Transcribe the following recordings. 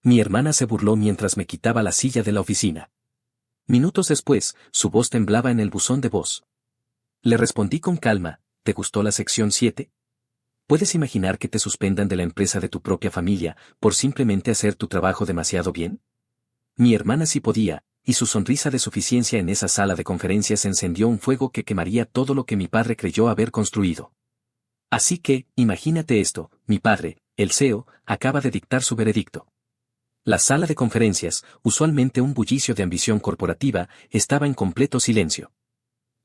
Mi hermana se burló mientras me quitaba la silla de la oficina. Minutos después, su voz temblaba en el buzón de voz. Le respondí con calma, ¿te gustó la sección 7? ¿Puedes imaginar que te suspendan de la empresa de tu propia familia por simplemente hacer tu trabajo demasiado bien? Mi hermana sí podía, y su sonrisa de suficiencia en esa sala de conferencias encendió un fuego que quemaría todo lo que mi padre creyó haber construido. Así que, imagínate esto, mi padre, el CEO, acaba de dictar su veredicto. La sala de conferencias, usualmente un bullicio de ambición corporativa, estaba en completo silencio.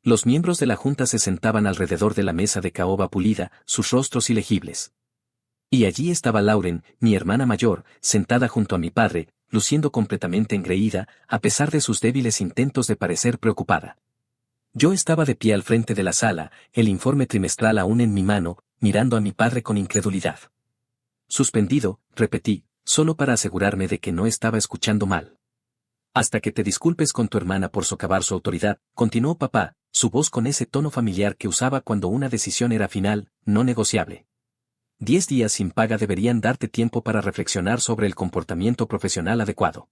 Los miembros de la junta se sentaban alrededor de la mesa de caoba pulida, sus rostros ilegibles. Y allí estaba Lauren, mi hermana mayor, sentada junto a mi padre, luciendo completamente engreída, a pesar de sus débiles intentos de parecer preocupada. Yo estaba de pie al frente de la sala, el informe trimestral aún en mi mano, mirando a mi padre con incredulidad. Suspendido, repetí, solo para asegurarme de que no estaba escuchando mal. Hasta que te disculpes con tu hermana por socavar su autoridad, continuó papá, su voz con ese tono familiar que usaba cuando una decisión era final, no negociable. 10 días sin paga deberían darte tiempo para reflexionar sobre el comportamiento profesional adecuado.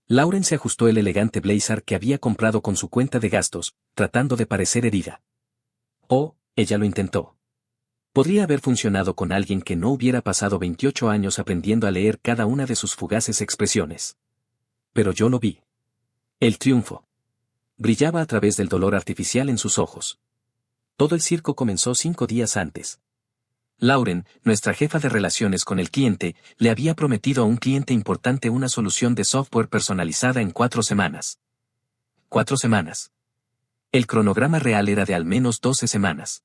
Lauren se ajustó el elegante blazer que había comprado con su cuenta de gastos, tratando de parecer herida. Oh, ella lo intentó. Podría haber funcionado con alguien que no hubiera pasado 28 años aprendiendo a leer cada una de sus fugaces expresiones. Pero yo lo vi. El triunfo. Brillaba a través del dolor artificial en sus ojos. Todo el circo comenzó 5 días antes. Lauren, nuestra jefa de relaciones con el cliente, le había prometido a un cliente importante una solución de software personalizada en 4 semanas. 4 semanas. El cronograma real era de al menos 12 semanas.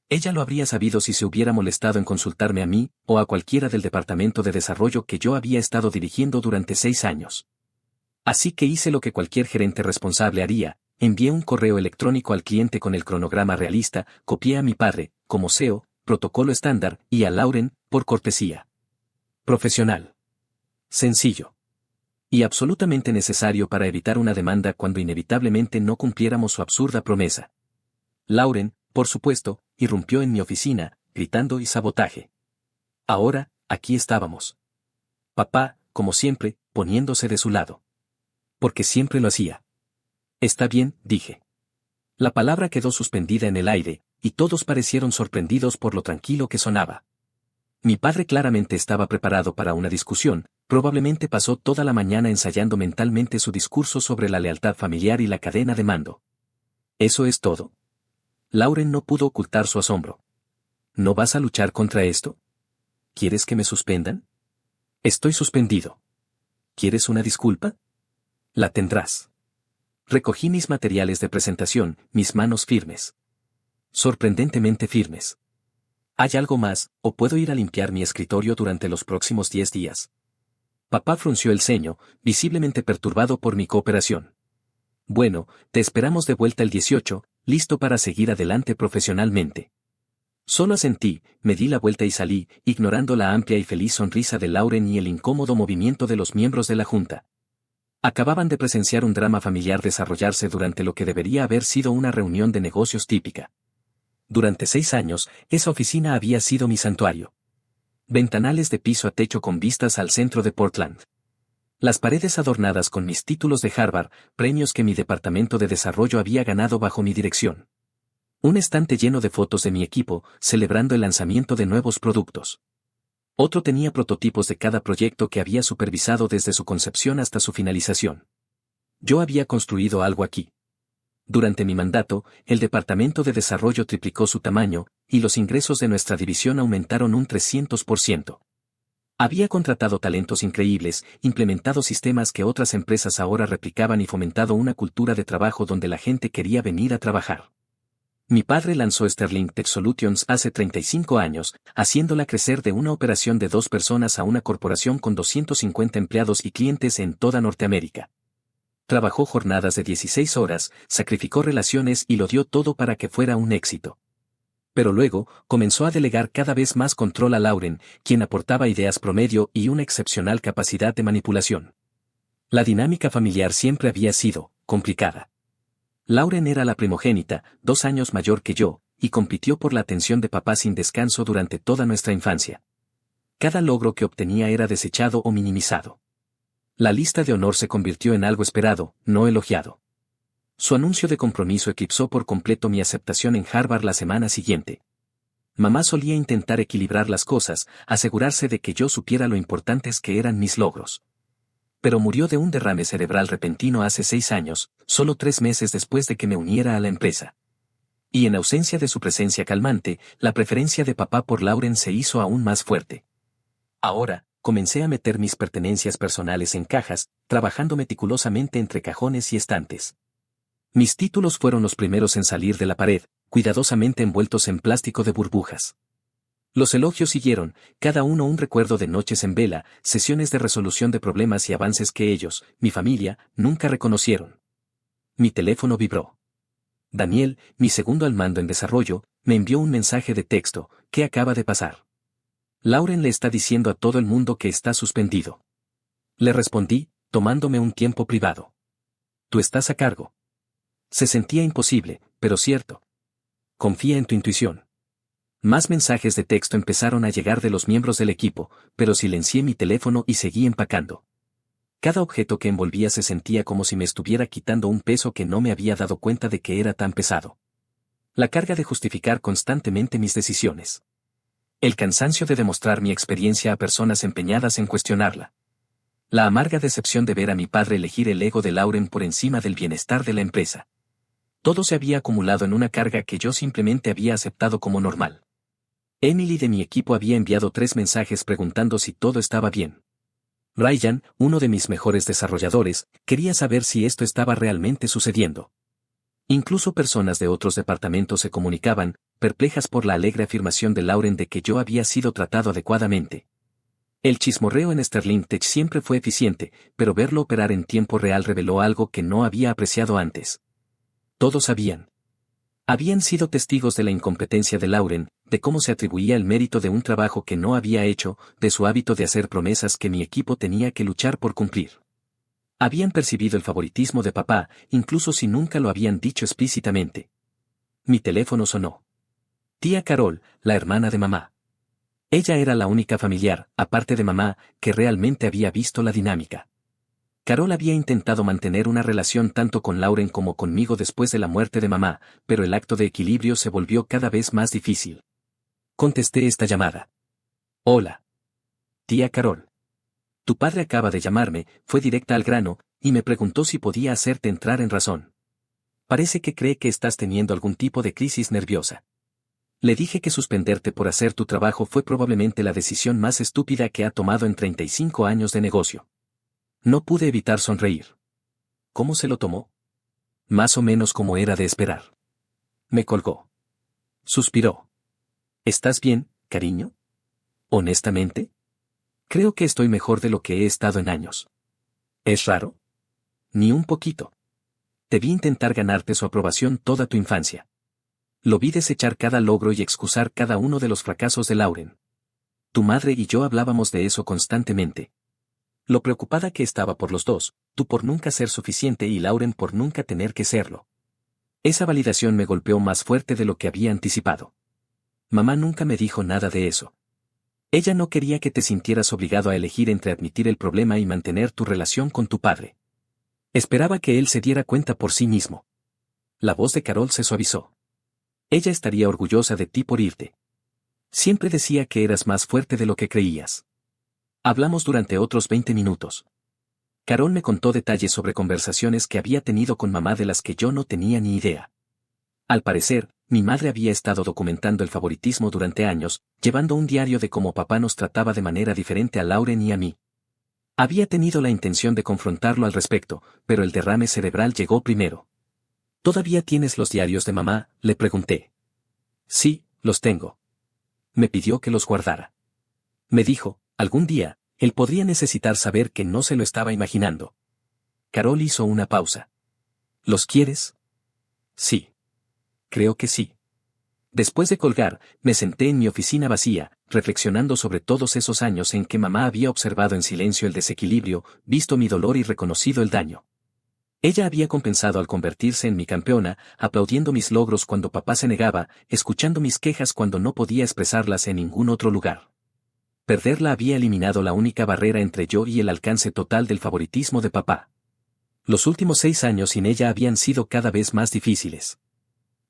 Ella lo habría sabido si se hubiera molestado en consultarme a mí, o a cualquiera del departamento de desarrollo que yo había estado dirigiendo durante 6 años. Así que hice lo que cualquier gerente responsable haría, envié un correo electrónico al cliente con el cronograma realista, copié a mi padre, como CEO, protocolo estándar, y a Lauren, por cortesía. Profesional. Sencillo. Y absolutamente necesario para evitar una demanda cuando inevitablemente no cumpliéramos su absurda promesa. Lauren, por supuesto, irrumpió en mi oficina, gritando y sabotaje. Ahora, aquí estábamos. Papá, como siempre, poniéndose de su lado. Porque siempre lo hacía. Está bien, dije. La palabra quedó suspendida en el aire, y todos parecieron sorprendidos por lo tranquilo que sonaba. Mi padre claramente estaba preparado para una discusión, probablemente pasó toda la mañana ensayando mentalmente su discurso sobre la lealtad familiar y la cadena de mando. ¿Eso es todo? Lauren no pudo ocultar su asombro. ¿No vas a luchar contra esto? ¿Quieres que me suspendan? Estoy suspendido. ¿Quieres una disculpa? La tendrás. Recogí mis materiales de presentación, mis manos firmes. Sorprendentemente firmes. ¿Hay algo más, o puedo ir a limpiar mi escritorio durante los próximos 10 días? Papá frunció el ceño, visiblemente perturbado por mi cooperación. Bueno, te esperamos de vuelta el 18, listo para seguir adelante profesionalmente. Solo asentí, me di la vuelta y salí, ignorando la amplia y feliz sonrisa de Lauren y el incómodo movimiento de los miembros de la junta. Acababan de presenciar un drama familiar desarrollarse durante lo que debería haber sido una reunión de negocios típica. Durante 6 años, esa oficina había sido mi santuario. Ventanales de piso a techo con vistas al centro de Portland. Las paredes adornadas con mis títulos de Harvard, premios que mi departamento de desarrollo había ganado bajo mi dirección. Un estante lleno de fotos de mi equipo, celebrando el lanzamiento de nuevos productos. Otro tenía prototipos de cada proyecto que había supervisado desde su concepción hasta su finalización. Yo había construido algo aquí. Durante mi mandato, el departamento de desarrollo triplicó su tamaño, y los ingresos de nuestra división aumentaron un 300%. Había contratado talentos increíbles, implementado sistemas que otras empresas ahora replicaban y fomentado una cultura de trabajo donde la gente quería venir a trabajar. Mi padre lanzó Sterling Tech Solutions hace 35 años, haciéndola crecer de una operación de 2 personas a una corporación con 250 empleados y clientes en toda Norteamérica. Trabajó jornadas de 16 horas, sacrificó relaciones y lo dio todo para que fuera un éxito. Pero luego, comenzó a delegar cada vez más control a Lauren, quien aportaba ideas promedio y una excepcional capacidad de manipulación. La dinámica familiar siempre había sido complicada. Lauren era la primogénita, 2 años mayor que yo, y compitió por la atención de papá sin descanso durante toda nuestra infancia. Cada logro que obtenía era desechado o minimizado. La lista de honor se convirtió en algo esperado, no elogiado. Su anuncio de compromiso eclipsó por completo mi aceptación en Harvard la semana siguiente. Mamá solía intentar equilibrar las cosas, asegurarse de que yo supiera lo importantes que eran mis logros. Pero murió de un derrame cerebral repentino hace 6 años, solo 3 meses después de que me uniera a la empresa. Y en ausencia de su presencia calmante, la preferencia de papá por Lauren se hizo aún más fuerte. Ahora, comencé a meter mis pertenencias personales en cajas, trabajando meticulosamente entre cajones y estantes. Mis títulos fueron los primeros en salir de la pared, cuidadosamente envueltos en plástico de burbujas. Los elogios siguieron, cada uno un recuerdo de noches en vela, sesiones de resolución de problemas y avances que ellos, mi familia, nunca reconocieron. Mi teléfono vibró. Daniel, mi segundo al mando en desarrollo, me envió un mensaje de texto. ¿Qué acaba de pasar? Lauren le está diciendo a todo el mundo que está suspendido. Le respondí, tomándome un tiempo privado. Tú estás a cargo. Se sentía imposible, pero cierto. Confía en tu intuición. Más mensajes de texto empezaron a llegar de los miembros del equipo, pero silencié mi teléfono y seguí empacando. Cada objeto que envolvía se sentía como si me estuviera quitando un peso que no me había dado cuenta de que era tan pesado. La carga de justificar constantemente mis decisiones. El cansancio de demostrar mi experiencia a personas empeñadas en cuestionarla. La amarga decepción de ver a mi padre elegir el ego de Lauren por encima del bienestar de la empresa. Todo se había acumulado en una carga que yo simplemente había aceptado como normal. Emily de mi equipo había enviado 3 mensajes preguntando si todo estaba bien. Ryan, uno de mis mejores desarrolladores, quería saber si esto estaba realmente sucediendo. Incluso personas de otros departamentos se comunicaban, perplejas por la alegre afirmación de Lauren de que yo había sido tratado adecuadamente. El chismorreo en Sterling Tech siempre fue eficiente, pero verlo operar en tiempo real reveló algo que no había apreciado antes. Todos sabían. Habían sido testigos de la incompetencia de Lauren, de cómo se atribuía el mérito de un trabajo que no había hecho, de su hábito de hacer promesas que mi equipo tenía que luchar por cumplir. Habían percibido el favoritismo de papá, incluso si nunca lo habían dicho explícitamente. Mi teléfono sonó. Tía Carol, la hermana de mamá. Ella era la única familiar, aparte de mamá, que realmente había visto la dinámica. Carol había intentado mantener una relación tanto con Lauren como conmigo después de la muerte de mamá, pero el acto de equilibrio se volvió cada vez más difícil. Contesté esta llamada. Hola. Tía Carol. Tu padre acaba de llamarme, fue directa al grano, y me preguntó si podía hacerte entrar en razón. Parece que cree que estás teniendo algún tipo de crisis nerviosa. Le dije que suspenderte por hacer tu trabajo fue probablemente la decisión más estúpida que ha tomado en 35 años de negocio. No pude evitar sonreír. ¿Cómo se lo tomó? Más o menos como era de esperar. Me colgó. Suspiró. ¿Estás bien, cariño? Honestamente, creo que estoy mejor de lo que he estado en años. ¿Es raro? Ni un poquito. Te vi intentar ganarte su aprobación toda tu infancia. Lo vi desechar cada logro y excusar cada uno de los fracasos de Lauren. Tu madre y yo hablábamos de eso constantemente. Lo preocupada que estaba por los dos, tú por nunca ser suficiente y Lauren por nunca tener que serlo. Esa validación me golpeó más fuerte de lo que había anticipado. Mamá nunca me dijo nada de eso. Ella no quería que te sintieras obligado a elegir entre admitir el problema y mantener tu relación con tu padre. Esperaba que él se diera cuenta por sí mismo. La voz de Carol se suavizó. Ella estaría orgullosa de ti por irte. Siempre decía que eras más fuerte de lo que creías. Hablamos durante otros 20 minutos. Carol me contó detalles sobre conversaciones que había tenido con mamá de las que yo no tenía ni idea. Al parecer, mi madre había estado documentando el favoritismo durante años, llevando un diario de cómo papá nos trataba de manera diferente a Lauren y a mí. Había tenido la intención de confrontarlo al respecto, pero el derrame cerebral llegó primero. ¿Todavía tienes los diarios de mamá?, le pregunté. Sí, los tengo. Me pidió que los guardara. Me dijo, algún día, él podría necesitar saber que no se lo estaba imaginando. Carol hizo una pausa. ¿Los quieres? Sí. Creo que sí. Después de colgar, me senté en mi oficina vacía, reflexionando sobre todos esos años en que mamá había observado en silencio el desequilibrio, visto mi dolor y reconocido el daño. Ella había compensado al convertirse en mi campeona, aplaudiendo mis logros cuando papá se negaba, escuchando mis quejas cuando no podía expresarlas en ningún otro lugar. Perderla había eliminado la única barrera entre yo y el alcance total del favoritismo de papá. Los últimos 6 años sin ella habían sido cada vez más difíciles.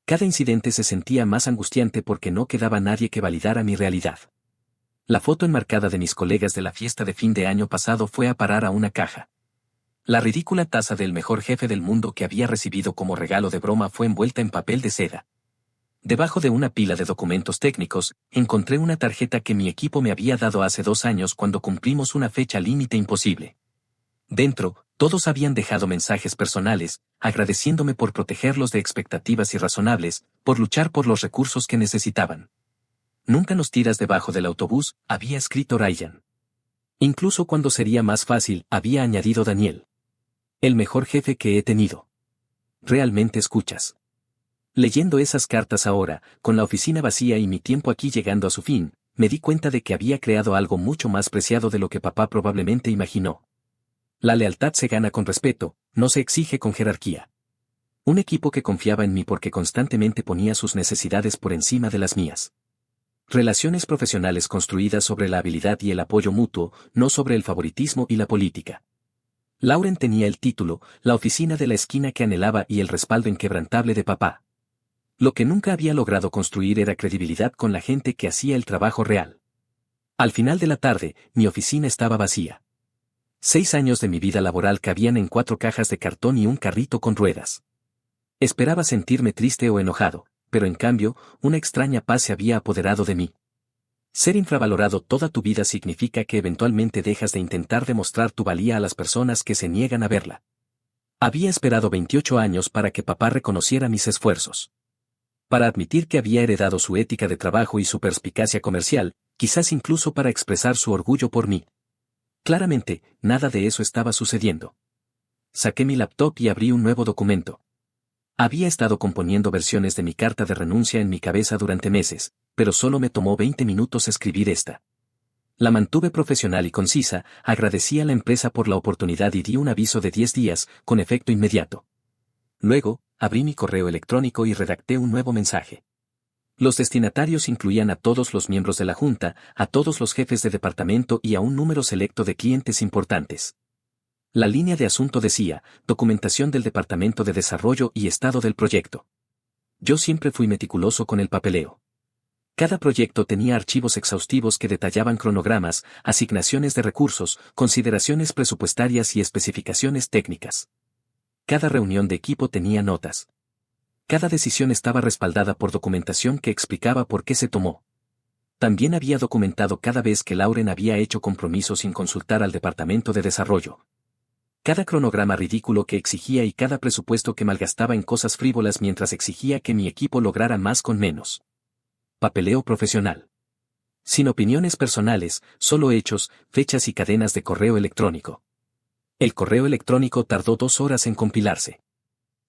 Cada incidente se sentía más angustiante porque no quedaba nadie que validara mi realidad. La foto enmarcada de mis colegas de la fiesta de fin de año pasado fue a parar a una caja. La ridícula taza del mejor jefe del mundo que había recibido como regalo de broma fue envuelta en papel de seda. Debajo de una pila de documentos técnicos, encontré una tarjeta que mi equipo me había dado hace 2 años cuando cumplimos una fecha límite imposible. Dentro, todos habían dejado mensajes personales, agradeciéndome por protegerlos de expectativas irrazonables, por luchar por los recursos que necesitaban. Nunca nos tiras debajo del autobús, había escrito Ryan. Incluso cuando sería más fácil, había añadido Daniel. El mejor jefe que he tenido. ¿Realmente escuchas? Leyendo esas cartas ahora, con la oficina vacía y mi tiempo aquí llegando a su fin, me di cuenta de que había creado algo mucho más preciado de lo que papá probablemente imaginó. La lealtad se gana con respeto, no se exige con jerarquía. Un equipo que confiaba en mí porque constantemente ponía sus necesidades por encima de las mías. Relaciones profesionales construidas sobre la habilidad y el apoyo mutuo, no sobre el favoritismo y la política. Lauren tenía el título, la oficina de la esquina que anhelaba y el respaldo inquebrantable de papá. Lo que nunca había logrado construir era credibilidad con la gente que hacía el trabajo real. Al final de la tarde, mi oficina estaba vacía. 6 años de mi vida laboral cabían en 4 cajas de cartón y un carrito con ruedas. Esperaba sentirme triste o enojado, pero en cambio, una extraña paz se había apoderado de mí. Ser infravalorado toda tu vida significa que eventualmente dejas de intentar demostrar tu valía a las personas que se niegan a verla. Había esperado 28 años para que papá reconociera mis esfuerzos. Para admitir que había heredado su ética de trabajo y su perspicacia comercial, quizás incluso para expresar su orgullo por mí. Claramente, nada de eso estaba sucediendo. Saqué mi laptop y abrí un nuevo documento. Había estado componiendo versiones de mi carta de renuncia en mi cabeza durante meses, pero solo me tomó 20 minutos escribir esta. La mantuve profesional y concisa, agradecí a la empresa por la oportunidad y di un aviso de 10 días, con efecto inmediato. Luego, abrí mi correo electrónico y redacté un nuevo mensaje. Los destinatarios incluían a todos los miembros de la Junta, a todos los jefes de departamento y a un número selecto de clientes importantes. La línea de asunto decía, documentación del Departamento de Desarrollo y estado del proyecto. Yo siempre fui meticuloso con el papeleo. Cada proyecto tenía archivos exhaustivos que detallaban cronogramas, asignaciones de recursos, consideraciones presupuestarias y especificaciones técnicas. Cada reunión de equipo tenía notas. Cada decisión estaba respaldada por documentación que explicaba por qué se tomó. También había documentado cada vez que Lauren había hecho compromisos sin consultar al Departamento de Desarrollo. Cada cronograma ridículo que exigía y cada presupuesto que malgastaba en cosas frívolas mientras exigía que mi equipo lograra más con menos. Papeleo profesional. Sin opiniones personales, solo hechos, fechas y cadenas de correo electrónico. El correo electrónico tardó 2 horas en compilarse.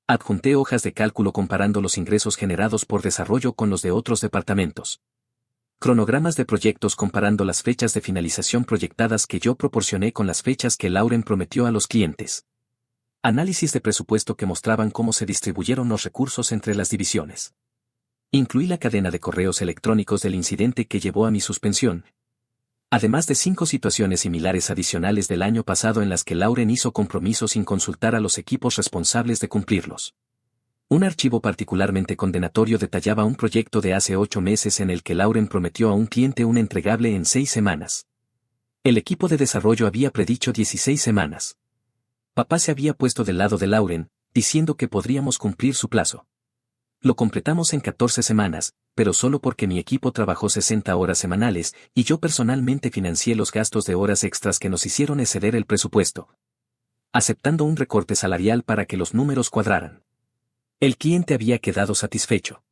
Adjunté hojas de cálculo comparando los ingresos generados por desarrollo con los de otros departamentos. Cronogramas de proyectos comparando las fechas de finalización proyectadas que yo proporcioné con las fechas que Lauren prometió a los clientes. Análisis de presupuesto que mostraban cómo se distribuyeron los recursos entre las divisiones. Incluí la cadena de correos electrónicos del incidente que llevó a mi suspensión. Además de 5 situaciones similares adicionales del año pasado en las que Lauren hizo compromisos sin consultar a los equipos responsables de cumplirlos. Un archivo particularmente condenatorio detallaba un proyecto de hace 8 meses en el que Lauren prometió a un cliente un entregable en 6 semanas. El equipo de desarrollo había predicho 16 semanas. Papá se había puesto del lado de Lauren, diciendo que podríamos cumplir su plazo. Lo completamos en 14 semanas, pero solo porque mi equipo trabajó 60 horas semanales y yo personalmente financié los gastos de horas extras que nos hicieron exceder el presupuesto. Aceptando un recorte salarial para que los números cuadraran. El cliente había quedado satisfecho.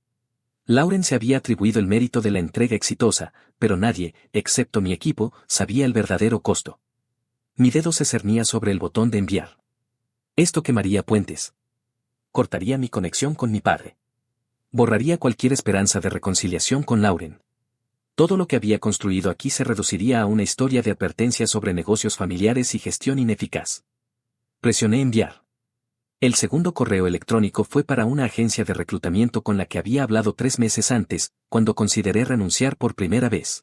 Lauren se había atribuido el mérito de la entrega exitosa, pero nadie, excepto mi equipo, sabía el verdadero costo. Mi dedo se cernía sobre el botón de enviar. Esto quemaría puentes. Cortaría mi conexión con mi padre. Borraría cualquier esperanza de reconciliación con Lauren. Todo lo que había construido aquí se reduciría a una historia de advertencia sobre negocios familiares y gestión ineficaz. Presioné enviar. El segundo correo electrónico fue para una agencia de reclutamiento con la que había hablado 3 meses antes, cuando consideré renunciar por primera vez.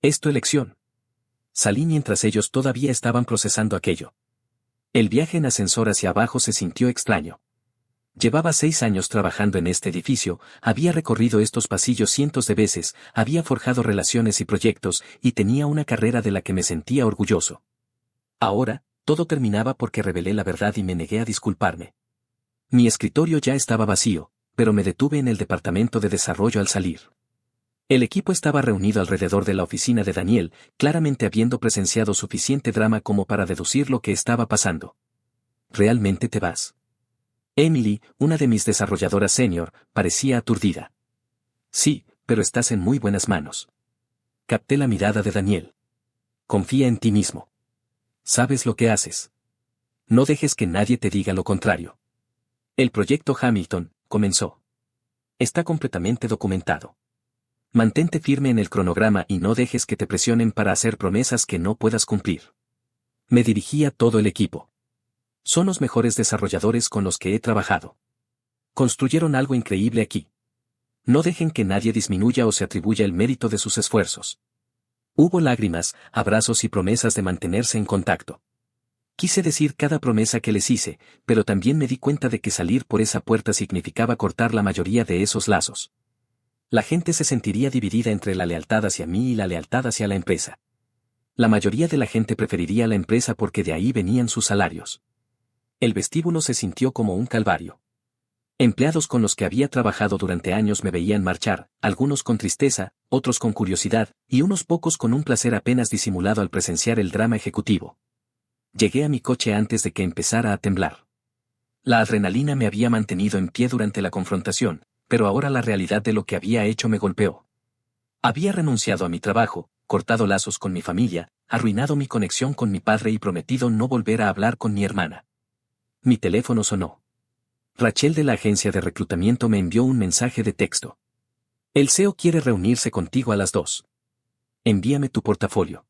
Es tu elección. Salí mientras ellos todavía estaban procesando aquello. El viaje en ascensor hacia abajo se sintió extraño. Llevaba 6 años trabajando en este edificio, había recorrido estos pasillos cientos de veces, había forjado relaciones y proyectos, y tenía una carrera de la que me sentía orgulloso. Ahora, todo terminaba porque revelé la verdad y me negué a disculparme. Mi escritorio ya estaba vacío, pero me detuve en el departamento de desarrollo al salir. El equipo estaba reunido alrededor de la oficina de Daniel, claramente habiendo presenciado suficiente drama como para deducir lo que estaba pasando. ¿Realmente te vas? Emily, una de mis desarrolladoras senior, parecía aturdida. Sí, pero estás en muy buenas manos. Capté la mirada de Daniel. Confía en ti mismo. Sabes lo que haces. No dejes que nadie te diga lo contrario. El proyecto Hamilton comenzó. Está completamente documentado. Mantente firme en el cronograma y no dejes que te presionen para hacer promesas que no puedas cumplir. Me dirigí a todo el equipo. Son los mejores desarrolladores con los que he trabajado. Construyeron algo increíble aquí. No dejen que nadie disminuya o se atribuya el mérito de sus esfuerzos. Hubo lágrimas, abrazos y promesas de mantenerse en contacto. Quise decir cada promesa que les hice, pero también me di cuenta de que salir por esa puerta significaba cortar la mayoría de esos lazos. La gente se sentiría dividida entre la lealtad hacia mí y la lealtad hacia la empresa. La mayoría de la gente preferiría la empresa porque de ahí venían sus salarios. El vestíbulo se sintió como un calvario. Empleados con los que había trabajado durante años me veían marchar, algunos con tristeza, otros con curiosidad, y unos pocos con un placer apenas disimulado al presenciar el drama ejecutivo. Llegué a mi coche antes de que empezara a temblar. La adrenalina me había mantenido en pie durante la confrontación, pero ahora la realidad de lo que había hecho me golpeó. Había renunciado a mi trabajo, cortado lazos con mi familia, arruinado mi conexión con mi padre y prometido no volver a hablar con mi hermana. Mi teléfono sonó. Rachel de la agencia de reclutamiento me envió un mensaje de texto. El CEO quiere reunirse contigo a las 2. Envíame tu portafolio.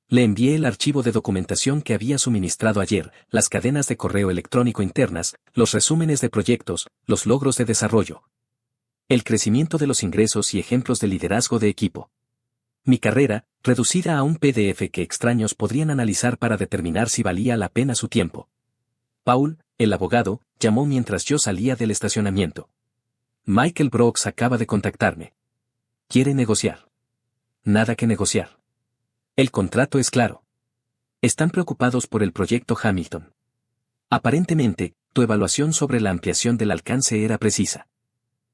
Le envié el archivo de documentación que había suministrado ayer, las cadenas de correo electrónico internas, los resúmenes de proyectos, los logros de desarrollo, el crecimiento de los ingresos y ejemplos de liderazgo de equipo. Mi carrera, reducida a un PDF que extraños podrían analizar para determinar si valía la pena su tiempo. Paul, el abogado, llamó mientras yo salía del estacionamiento. Michael Brooks acaba de contactarme. Quiere negociar. Nada que negociar. El contrato es claro. Están preocupados por el proyecto Hamilton. Aparentemente, tu evaluación sobre la ampliación del alcance era precisa.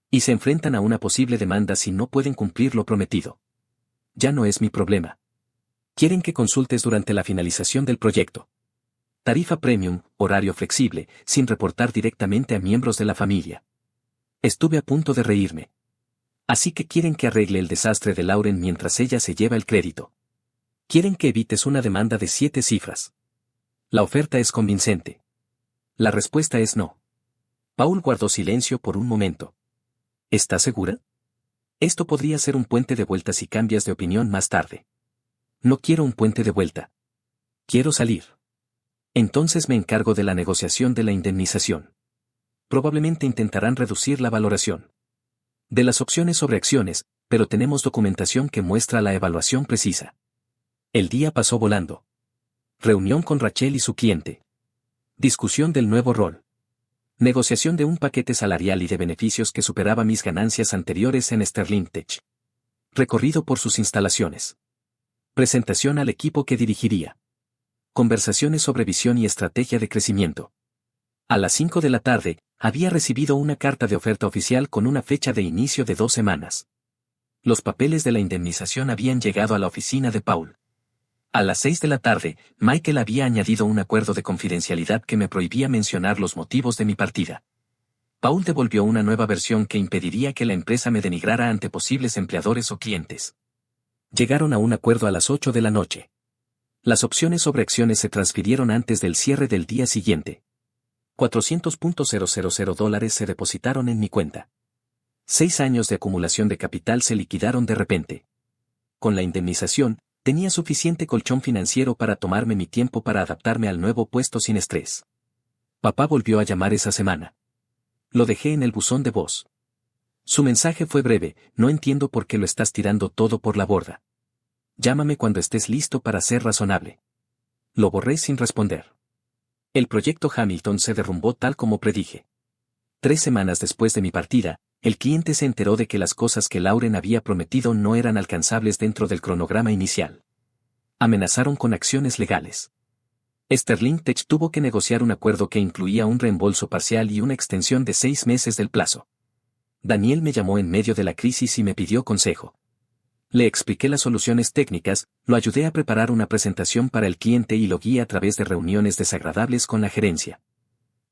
Y se enfrentan a una posible demanda si no pueden cumplir lo prometido. Ya no es mi problema. Quieren que consultes durante la finalización del proyecto. Tarifa premium, horario flexible, sin reportar directamente a miembros de la familia. Estuve a punto de reírme. Así que quieren que arregle el desastre de Lauren mientras ella se lleva el crédito. Quieren que evites una demanda de 7 cifras. La oferta es convincente. La respuesta es no. Paul guardó silencio por un momento. ¿Estás segura? Esto podría ser un puente de vuelta si cambias de opinión más tarde. No quiero un puente de vuelta. Quiero salir. Entonces me encargo de la negociación de la indemnización. Probablemente intentarán reducir la valoración de las opciones sobre acciones, pero tenemos documentación que muestra la evaluación precisa. El día pasó volando. Reunión con Rachel y su cliente. Discusión del nuevo rol. Negociación de un paquete salarial y de beneficios que superaba mis ganancias anteriores en Sterling Tech. Recorrido por sus instalaciones. Presentación al equipo que dirigiría. Conversaciones sobre visión y estrategia de crecimiento. A las 5 de la tarde, había recibido una carta de oferta oficial con una fecha de inicio de 2 semanas. Los papeles de la indemnización habían llegado a la oficina de Paul. A las 6 de la tarde, Michael había añadido un acuerdo de confidencialidad que me prohibía mencionar los motivos de mi partida. Paul devolvió una nueva versión que impediría que la empresa me denigrara ante posibles empleadores o clientes. Llegaron a un acuerdo a las 8 de la noche. Las opciones sobre acciones se transfirieron antes del cierre del día siguiente. $400,000 se depositaron en mi cuenta. 6 años de acumulación de capital se liquidaron de repente. Con la indemnización, tenía suficiente colchón financiero para tomarme mi tiempo para adaptarme al nuevo puesto sin estrés. Papá volvió a llamar esa semana. Lo dejé en el buzón de voz. Su mensaje fue breve: no entiendo por qué lo estás tirando todo por la borda. Llámame cuando estés listo para ser razonable. Lo borré sin responder. El proyecto Hamilton se derrumbó tal como predije. 3 semanas después de mi partida, el cliente se enteró de que las cosas que Lauren había prometido no eran alcanzables dentro del cronograma inicial. Amenazaron con acciones legales. Sterling Tech tuvo que negociar un acuerdo que incluía un reembolso parcial y una extensión de 6 meses del plazo. Daniel me llamó en medio de la crisis y me pidió consejo. Le expliqué las soluciones técnicas, lo ayudé a preparar una presentación para el cliente y lo guié a través de reuniones desagradables con la gerencia.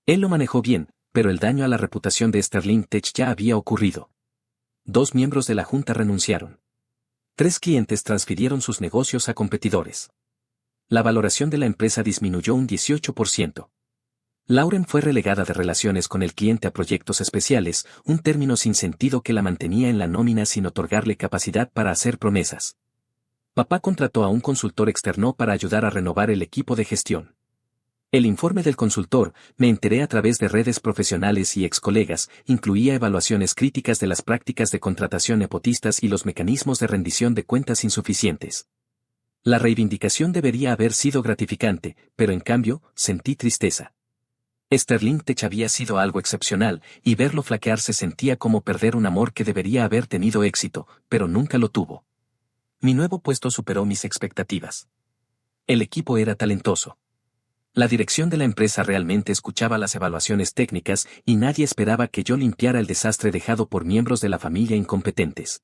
Él lo manejó bien, pero el daño a la reputación de Sterling Tech ya había ocurrido. 2 miembros de la junta renunciaron. 3 clientes transfirieron sus negocios a competidores. La valoración de la empresa disminuyó un 18%. Lauren fue relegada de relaciones con el cliente a proyectos especiales, un término sin sentido que la mantenía en la nómina sin otorgarle capacidad para hacer promesas. Papá contrató a un consultor externo para ayudar a renovar el equipo de gestión. El informe del consultor, me enteré a través de redes profesionales y excolegas, incluía evaluaciones críticas de las prácticas de contratación nepotistas y los mecanismos de rendición de cuentas insuficientes. La reivindicación debería haber sido gratificante, pero en cambio, sentí tristeza. Sterling Tech había sido algo excepcional, y verlo flaquear se sentía como perder un amor que debería haber tenido éxito, pero nunca lo tuvo. Mi nuevo puesto superó mis expectativas. El equipo era talentoso. La dirección de la empresa realmente escuchaba las evaluaciones técnicas y nadie esperaba que yo limpiara el desastre dejado por miembros de la familia incompetentes.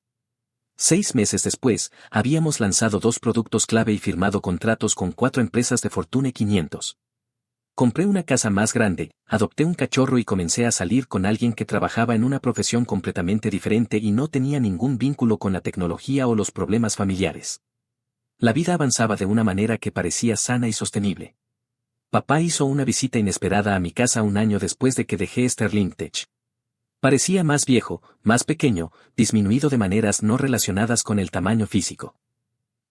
6 meses después, habíamos lanzado 2 productos clave y firmado contratos con 4 empresas de Fortune 500. Compré una casa más grande, adopté un cachorro y comencé a salir con alguien que trabajaba en una profesión completamente diferente y no tenía ningún vínculo con la tecnología o los problemas familiares. La vida avanzaba de una manera que parecía sana y sostenible. Papá hizo una visita inesperada a mi casa un año después de que dejé Sterling Tech. Parecía más viejo, más pequeño, disminuido de maneras no relacionadas con el tamaño físico.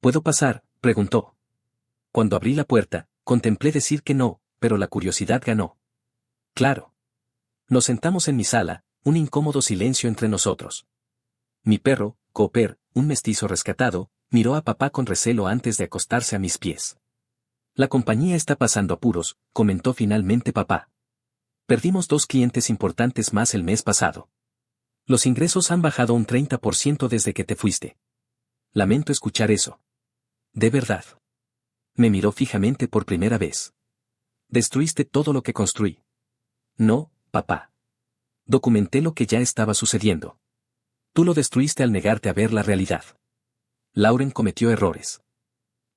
¿Puedo pasar?, preguntó. Cuando abrí la puerta, contemplé decir que no, pero la curiosidad ganó. Claro. Nos sentamos en mi sala, un incómodo silencio entre nosotros. Mi perro, Cooper, un mestizo rescatado, miró a papá con recelo antes de acostarse a mis pies. La compañía está pasando apuros, comentó finalmente papá. Perdimos 2 clientes importantes más el mes pasado. Los ingresos han bajado un 30% desde que te fuiste. Lamento escuchar eso. ¿De verdad? Me miró fijamente por primera vez. Destruiste todo lo que construí. No, papá. Documenté lo que ya estaba sucediendo. Tú lo destruiste al negarte a ver la realidad. Lauren cometió errores.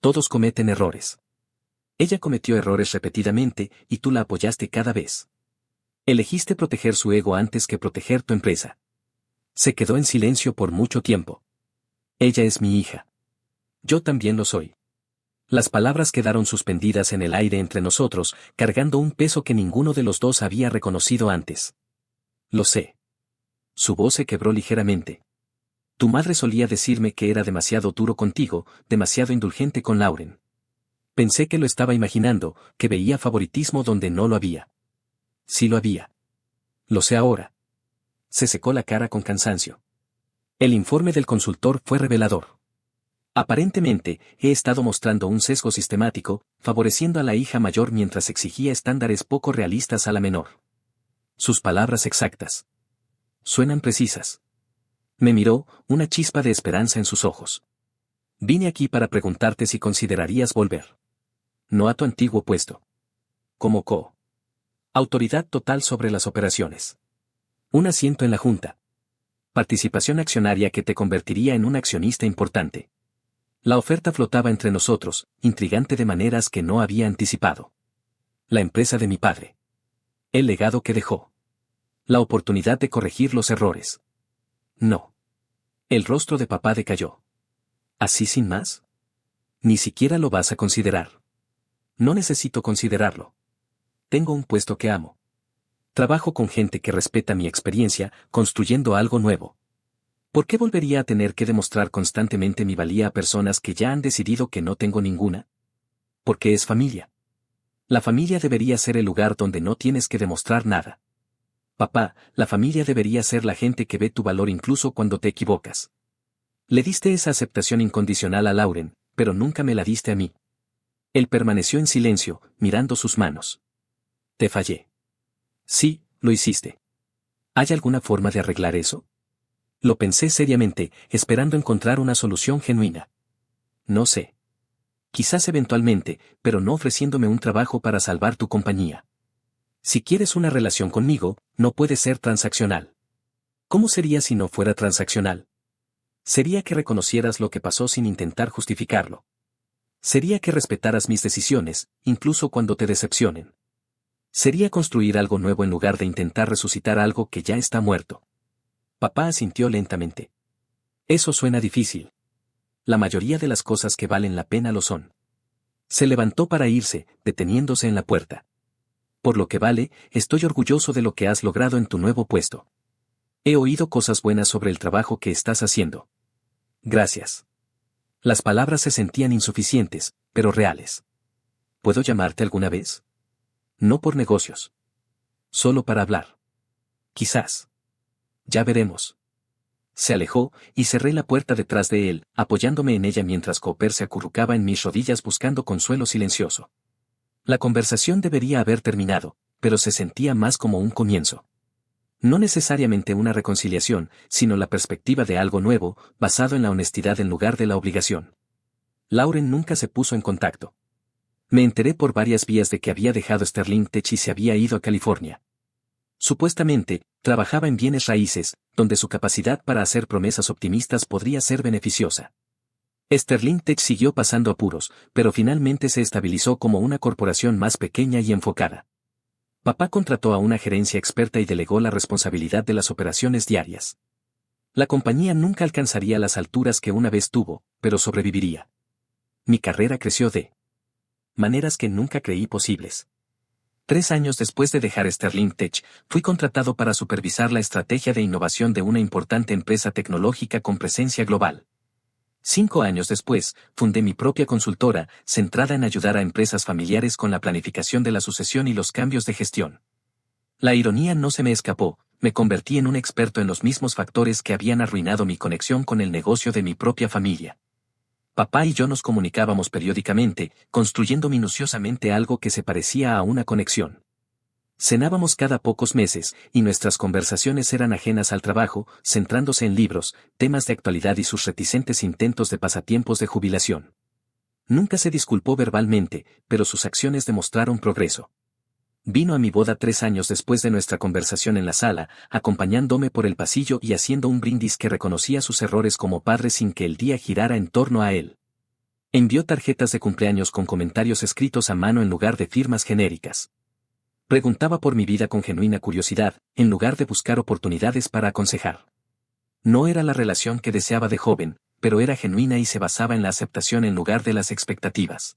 Todos cometen errores. Ella cometió errores repetidamente y tú la apoyaste cada vez. Elegiste proteger su ego antes que proteger tu empresa. Se quedó en silencio por mucho tiempo. Ella es mi hija. Yo también lo soy. Las palabras quedaron suspendidas en el aire entre nosotros, cargando un peso que ninguno de los dos había reconocido antes. Lo sé. Su voz se quebró ligeramente. Tu madre solía decirme que era demasiado duro contigo, demasiado indulgente con Lauren. Pensé que lo estaba imaginando, que veía favoritismo donde no lo había. Sí lo había. Lo sé ahora. Se secó la cara con cansancio. El informe del consultor fue revelador. Aparentemente, he estado mostrando un sesgo sistemático, favoreciendo a la hija mayor mientras exigía estándares poco realistas a la menor. Sus palabras exactas. Suenan precisas. Me miró, una chispa de esperanza en sus ojos. Vine aquí para preguntarte si considerarías volver. No a tu antiguo puesto. Como autoridad total sobre las operaciones. Un asiento en la junta. Participación accionaria que te convertiría en un accionista importante. La oferta flotaba entre nosotros, intrigante de maneras que no había anticipado. La empresa de mi padre. El legado que dejó. La oportunidad de corregir los errores. No. El rostro de papá decayó. ¿Así sin más? Ni siquiera lo vas a considerar. No necesito considerarlo. Tengo un puesto que amo. Trabajo con gente que respeta mi experiencia, construyendo algo nuevo. ¿Por qué volvería a tener que demostrar constantemente mi valía a personas que ya han decidido que no tengo ninguna? Porque es familia. La familia debería ser el lugar donde no tienes que demostrar nada. Papá, la familia debería ser la gente que ve tu valor incluso cuando te equivocas. Le diste esa aceptación incondicional a Lauren, pero nunca me la diste a mí. Él permaneció en silencio, mirando sus manos. Te fallé. Sí, lo hiciste. ¿Hay alguna forma de arreglar eso? Lo pensé seriamente, esperando encontrar una solución genuina. No sé. Quizás eventualmente, pero no ofreciéndome un trabajo para salvar tu compañía. Si quieres una relación conmigo, no puede ser transaccional. ¿Cómo sería si no fuera transaccional? Sería que reconocieras lo que pasó sin intentar justificarlo. Sería que respetaras mis decisiones, incluso cuando te decepcionen. Sería construir algo nuevo en lugar de intentar resucitar algo que ya está muerto. Papá asintió lentamente. Eso suena difícil. La mayoría de las cosas que valen la pena lo son. Se levantó para irse, deteniéndose en la puerta. Por lo que vale, estoy orgulloso de lo que has logrado en tu nuevo puesto. He oído cosas buenas sobre el trabajo que estás haciendo. Gracias. Las palabras se sentían insuficientes, pero reales. ¿Puedo llamarte alguna vez? No por negocios. Solo para hablar. Quizás. Ya veremos. Se alejó, y cerré la puerta detrás de él, apoyándome en ella mientras Cooper se acurrucaba en mis rodillas buscando consuelo silencioso. La conversación debería haber terminado, pero se sentía más como un comienzo. No necesariamente una reconciliación, sino la perspectiva de algo nuevo, basado en la honestidad en lugar de la obligación. Lauren nunca se puso en contacto. Me enteré por varias vías de que había dejado Sterling Tech y se había ido a California. Supuestamente, trabajaba en bienes raíces, donde su capacidad para hacer promesas optimistas podría ser beneficiosa. Sterling Tech siguió pasando apuros, pero finalmente se estabilizó como una corporación más pequeña y enfocada. Papá contrató a una gerencia experta y delegó la responsabilidad de las operaciones diarias. La compañía nunca alcanzaría las alturas que una vez tuvo, pero sobreviviría. Mi carrera creció de maneras que nunca creí posibles. 3 años después de dejar Sterling Tech, fui contratado para supervisar la estrategia de innovación de una importante empresa tecnológica con presencia global. 5 años después, fundé mi propia consultora, centrada en ayudar a empresas familiares con la planificación de la sucesión y los cambios de gestión. La ironía no se me escapó, me convertí en un experto en los mismos factores que habían arruinado mi conexión con el negocio de mi propia familia. Papá y yo nos comunicábamos periódicamente, construyendo minuciosamente algo que se parecía a una conexión. Cenábamos cada pocos meses, y nuestras conversaciones eran ajenas al trabajo, centrándose en libros, temas de actualidad y sus reticentes intentos de pasatiempos de jubilación. Nunca se disculpó verbalmente, pero sus acciones demostraron progreso. Vino a mi boda 3 años después de nuestra conversación en la sala, acompañándome por el pasillo y haciendo un brindis que reconocía sus errores como padre sin que el día girara en torno a él. Envió tarjetas de cumpleaños con comentarios escritos a mano en lugar de firmas genéricas. Preguntaba por mi vida con genuina curiosidad, en lugar de buscar oportunidades para aconsejar. No era la relación que deseaba de joven, pero era genuina y se basaba en la aceptación en lugar de las expectativas.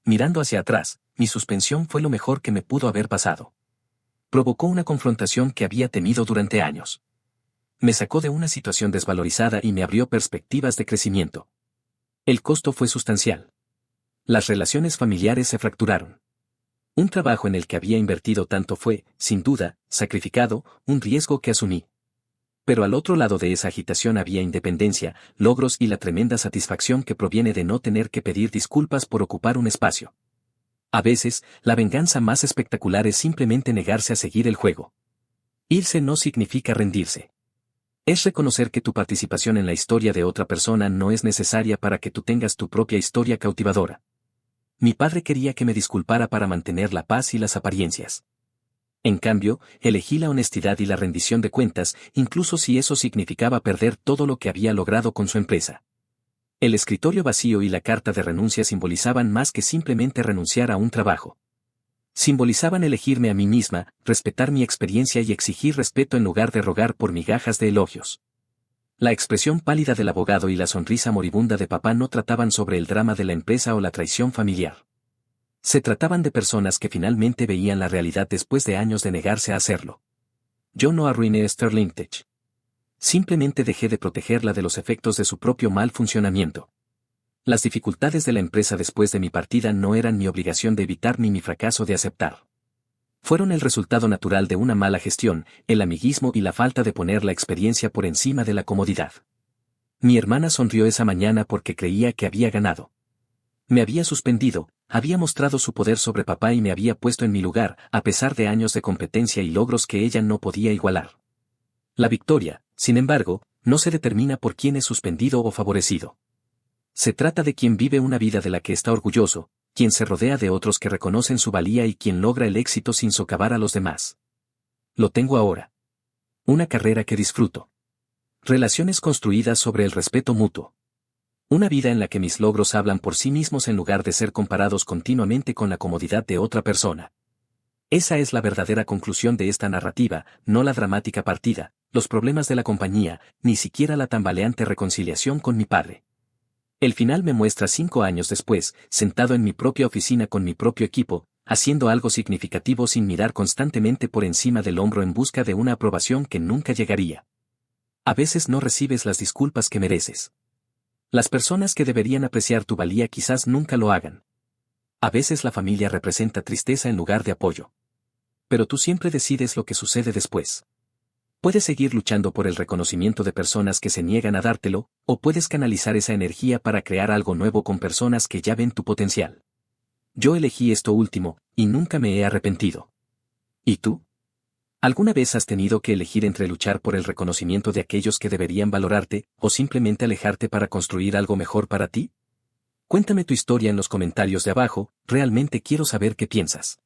Mirando hacia atrás, mi suspensión fue lo mejor que me pudo haber pasado. Provocó una confrontación que había temido durante años. Me sacó de una situación desvalorizada y me abrió perspectivas de crecimiento. El costo fue sustancial. Las relaciones familiares se fracturaron. Un trabajo en el que había invertido tanto fue, sin duda, sacrificado, un riesgo que asumí. Pero al otro lado de esa agitación había independencia, logros y la tremenda satisfacción que proviene de no tener que pedir disculpas por ocupar un espacio. A veces, la venganza más espectacular es simplemente negarse a seguir el juego. Irse no significa rendirse. Es reconocer que tu participación en la historia de otra persona no es necesaria para que tú tengas tu propia historia cautivadora. Mi padre quería que me disculpara para mantener la paz y las apariencias. En cambio, elegí la honestidad y la rendición de cuentas, incluso si eso significaba perder todo lo que había logrado con su empresa. El escritorio vacío y la carta de renuncia simbolizaban más que simplemente renunciar a un trabajo. Simbolizaban elegirme a mí misma, respetar mi experiencia y exigir respeto en lugar de rogar por migajas de elogios. La expresión pálida del abogado y la sonrisa moribunda de papá no trataban sobre el drama de la empresa o la traición familiar. Se trataban de personas que finalmente veían la realidad después de años de negarse a hacerlo. Yo no arruiné Sterling Tech. Simplemente dejé de protegerla de los efectos de su propio mal funcionamiento. Las dificultades de la empresa después de mi partida no eran mi obligación de evitar ni mi fracaso de aceptar. Fueron el resultado natural de una mala gestión, el amiguismo y la falta de poner la experiencia por encima de la comodidad. Mi hermana sonrió esa mañana porque creía que había ganado. Me había suspendido, había mostrado su poder sobre papá y me había puesto en mi lugar, a pesar de años de competencia y logros que ella no podía igualar. La victoria, sin embargo, no se determina por quién es suspendido o favorecido. Se trata de quien vive una vida de la que está orgulloso, quien se rodea de otros que reconocen su valía y quien logra el éxito sin socavar a los demás. Lo tengo ahora. Una carrera que disfruto. Relaciones construidas sobre el respeto mutuo. Una vida en la que mis logros hablan por sí mismos en lugar de ser comparados continuamente con la comodidad de otra persona. Esa es la verdadera conclusión de esta narrativa, no la dramática partida, los problemas de la compañía, ni siquiera la tambaleante reconciliación con mi padre. El final me muestra 5 años después, sentado en mi propia oficina con mi propio equipo, haciendo algo significativo sin mirar constantemente por encima del hombro en busca de una aprobación que nunca llegaría. A veces no recibes las disculpas que mereces. Las personas que deberían apreciar tu valía quizás nunca lo hagan. A veces la familia representa tristeza en lugar de apoyo. Pero tú siempre decides lo que sucede después. Puedes seguir luchando por el reconocimiento de personas que se niegan a dártelo, o puedes canalizar esa energía para crear algo nuevo con personas que ya ven tu potencial. Yo elegí esto último, y nunca me he arrepentido. ¿Y tú? ¿Alguna vez has tenido que elegir entre luchar por el reconocimiento de aquellos que deberían valorarte, o simplemente alejarte para construir algo mejor para ti? Cuéntame tu historia en los comentarios de abajo, realmente quiero saber qué piensas.